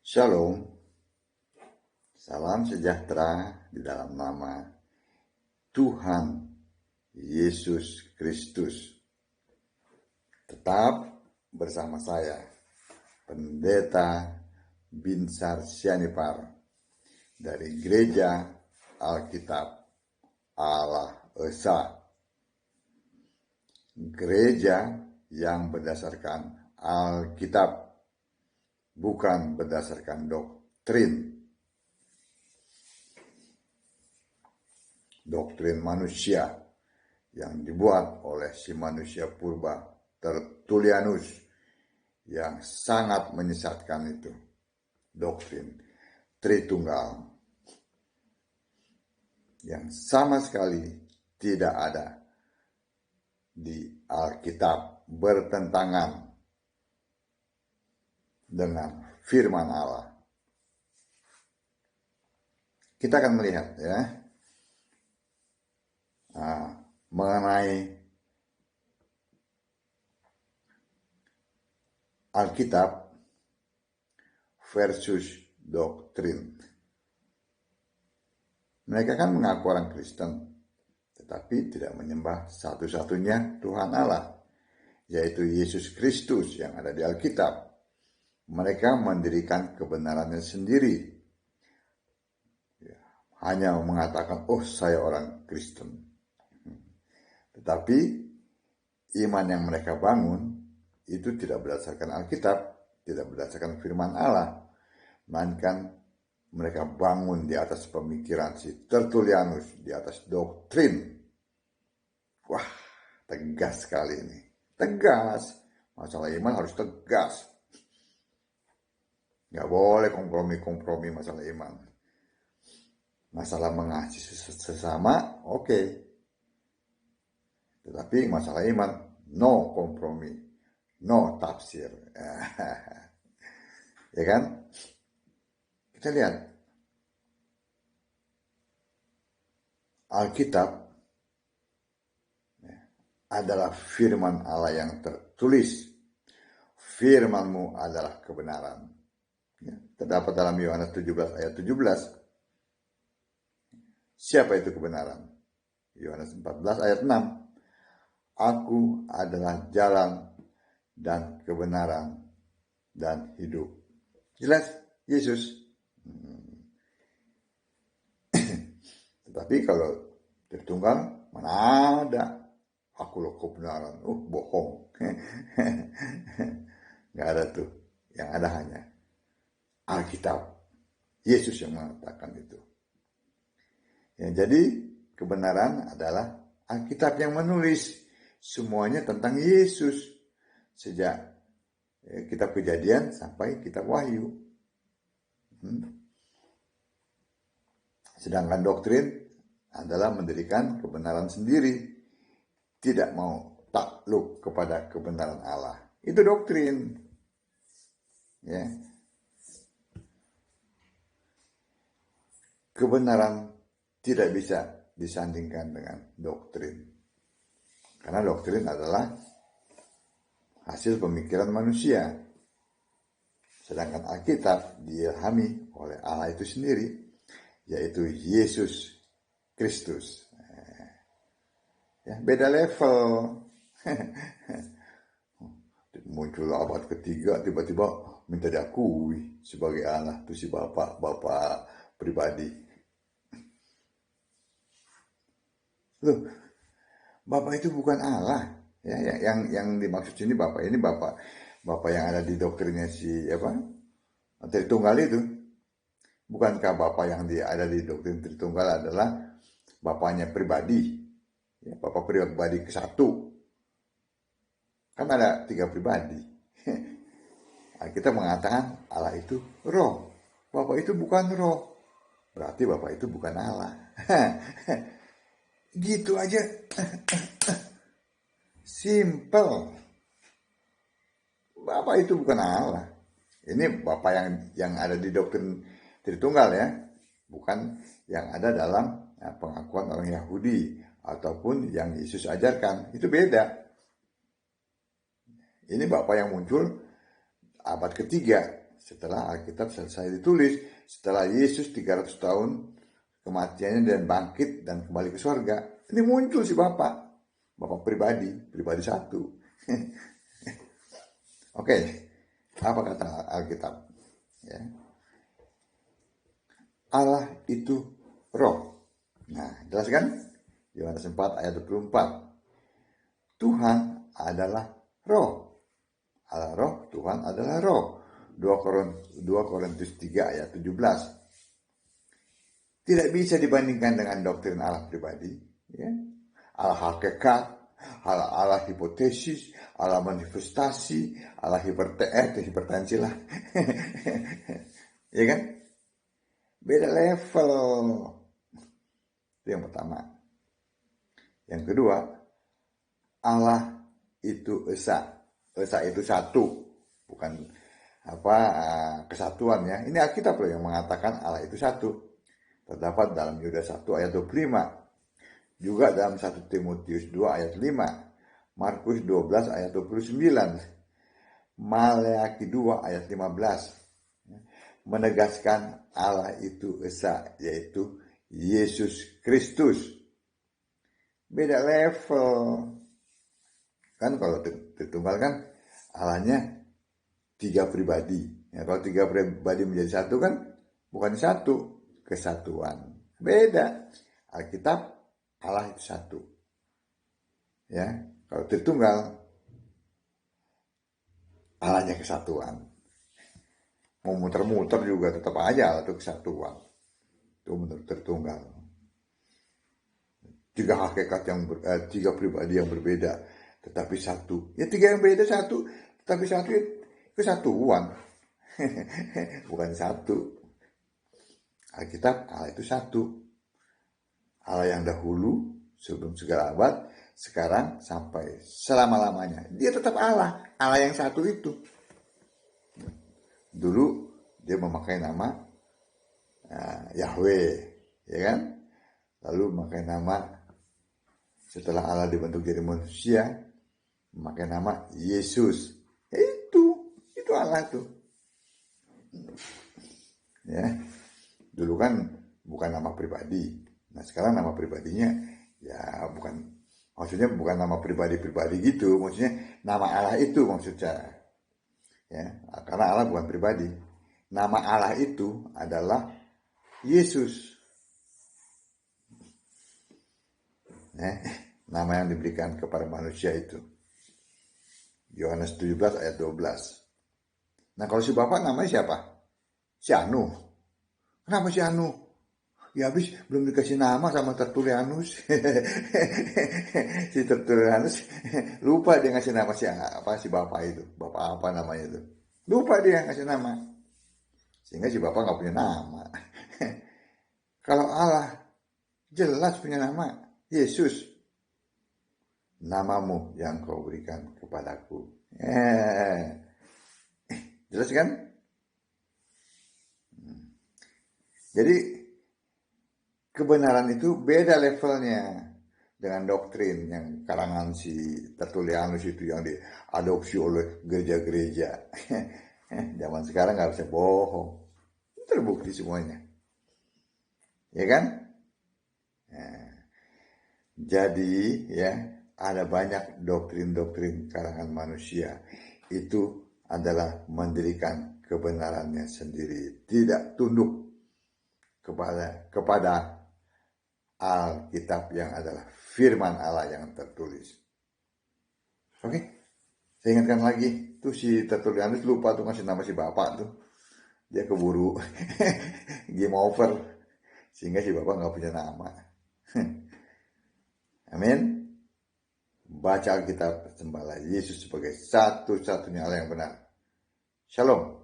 Shalom, salam sejahtera di dalam nama Tuhan Yesus Kristus. Tetap bersama saya, Pendeta Binsar Sianipar dari Gereja Alkitab Allah Esa. Gereja yang berdasarkan Alkitab, bukan berdasarkan doktrin manusia yang dibuat oleh si manusia purba Tertullianus yang sangat menyesatkan itu, doktrin Tritunggal yang sama sekali tidak ada di Alkitab, bertentangan dengan firman Allah. Kita akan melihat mengenai Alkitab versus doktrin. Mereka kan mengaku orang Kristen, tetapi tidak menyembah satu-satunya Tuhan Allah, yaitu Yesus Kristus yang ada di Alkitab. Mereka mendirikan kebenarannya sendiri, hanya mengatakan, oh saya orang Kristen. Tetapi iman yang mereka bangun itu tidak berdasarkan Alkitab, tidak berdasarkan firman Allah, melainkan mereka bangun di atas pemikiran si Tertullianus, di atas doktrin. Wah, tegas sekali ini. Tegas. Masalah iman harus tegas. Gak boleh kompromi-kompromi masalah iman. Masalah mengasihi sesama, oke. Tetapi masalah iman, no kompromi, no tafsir. Ya kan? Kita lihat. Alkitab adalah firman Allah yang tertulis. Firman-Mu adalah kebenaran. Terdapat dalam Yohanes 17 ayat 17. Siapa itu kebenaran? Yohanes 14 ayat 6. Aku adalah jalan dan kebenaran dan hidup. Jelas, Yesus. Tetapi kalau Tritunggal, mana ada? Aku loh kebenaran. Bohong. Gak ada tuh. Yang ada hanya Alkitab. Yesus yang mengatakan itu. Ya, jadi kebenaran adalah Alkitab yang menulis semuanya tentang Yesus. Sejak kitab Kejadian sampai kitab Wahyu. Sedangkan doktrin adalah mendirikan kebenaran sendiri. Tidak mau takluk kepada kebenaran Allah. Itu doktrin. Ya. Kebenaran tidak bisa disandingkan dengan doktrin. Karena doktrin adalah hasil pemikiran manusia. Sedangkan Alkitab diilhami oleh Allah itu sendiri, yaitu Yesus Kristus. Ya, beda level. Muncul abad ketiga, tiba-tiba minta diakui sebagai Allah. Itu si bapak pribadi. Loh, Bapak itu bukan Allah. Ya, yang dimaksud sini Bapak ini Bapak yang ada di doktrinnya si Tritunggal itu. Bukankah Bapak yang ada di doktrin Tritunggal adalah Bapaknya pribadi? Ya, Bapak pribadi ke-1. Kan ada 3 pribadi. Kita mengatakan Allah itu roh. Bapak itu bukan roh. Berarti Bapak itu bukan Allah. Gitu aja. Simple. Bapak itu bukan Allah. Ini Bapak yang ada di doktrin Tritunggal ya. Bukan yang ada dalam pengakuan orang Yahudi ataupun yang Yesus ajarkan. Itu beda. Ini Bapak yang muncul abad ketiga setelah Alkitab selesai ditulis, setelah Yesus 300 tahun kematiannya dan bangkit dan kembali ke surga, ini muncul si Bapak pribadi satu. Oke, apa kata Alkitab? Ya. Allah itu roh. Nah, jelas kan? Yohanes 4 ayat 24. Tuhan adalah roh. Allah roh, Tuhan adalah roh. 2 Korintus 3 ayat 17. Tidak bisa dibandingkan dengan doktrin Allah pribadi. Ya. Allah hakikat, Allah hipotesis, Allah manifestasi, Allah hipertensi lah. Ya kan? Beda level. Itu yang pertama. Yang kedua, Allah itu esa. Esa itu satu, bukan kesatuan ya. Ini Alkitab loh yang mengatakan Allah itu satu. Terdapat dalam Yudas 1 ayat 25. Juga dalam 1 Timotius 2 ayat 5. Markus 12 ayat 29. Maleakhi 2 ayat 15. Menegaskan Allah itu esa, yaitu Yesus Kristus. Beda level. Kan kalau Tritunggal kan Allahnya 3 pribadi. Ya, kalau 3 pribadi menjadi satu kan bukan satu, kesatuan. Beda. Alkitab Allah itu satu. Ya, kalau Tritunggal Allahnya kesatuan. Mau muter-muter juga tetap aja Allah itu kesatuan. Itu menurut Tritunggal. 3 hakikat yang 3 pribadi yang berbeda tetapi satu. Ya 3 yang beda satu, tetapi satu ya kesatuan. Bukan satu. Alkitab Allah itu satu. Allah yang dahulu sebelum segala abad, sekarang sampai selama-lamanya. Dia tetap Allah. Allah yang satu itu. Dulu dia memakai nama Yahweh, ya kan? Lalu memakai nama, setelah Allah dibentuk jadi manusia, memakai nama Yesus. Ya itu Allah tuh. Ya, dulu kan bukan nama pribadi. Nah sekarang nama pribadinya ya maksudnya bukan nama pribadi gitu, maksudnya nama Allah itu maksudnya. Ya, karena Allah bukan pribadi. Nama Allah itu adalah Yesus. Ya, nama yang diberikan kepada manusia itu. Yohanes 17 ayat 12. Nah kalau si Bapak namanya siapa? Si Anu. Kenapa si Anu? Ya habis belum dikasih nama sama Tertullianus. Si Tertullianus lupa dia ngasih nama si Bapak itu. Bapak apa namanya itu. Lupa dia ngasih nama. Sehingga si Bapak gak punya nama. Kalau Allah jelas punya nama. Yesus. Namamu yang kau berikan kepadaku. Jelas kan? Jadi kebenaran itu beda levelnya dengan doktrin yang karangan si Tertullianus itu yang diadopsi oleh gereja-gereja. Zaman sekarang gak bisa bohong. Terbukti semuanya. Ya kan? Jadi ya ada banyak doktrin-doktrin karangan manusia. Itu adalah mendirikan kebenarannya sendiri. Tidak tunduk kepada Alkitab yang adalah firman Allah yang tertulis. Oke? Saya ingatkan lagi. Tuh si Tertullianus lupa tuh ngasih nama si Bapak tuh. Dia keburu game over. Sehingga si Bapak gak punya nama. Amin. Baca Alkitab, sembahlah Yesus sebagai satu-satunya Allah yang benar. Shalom.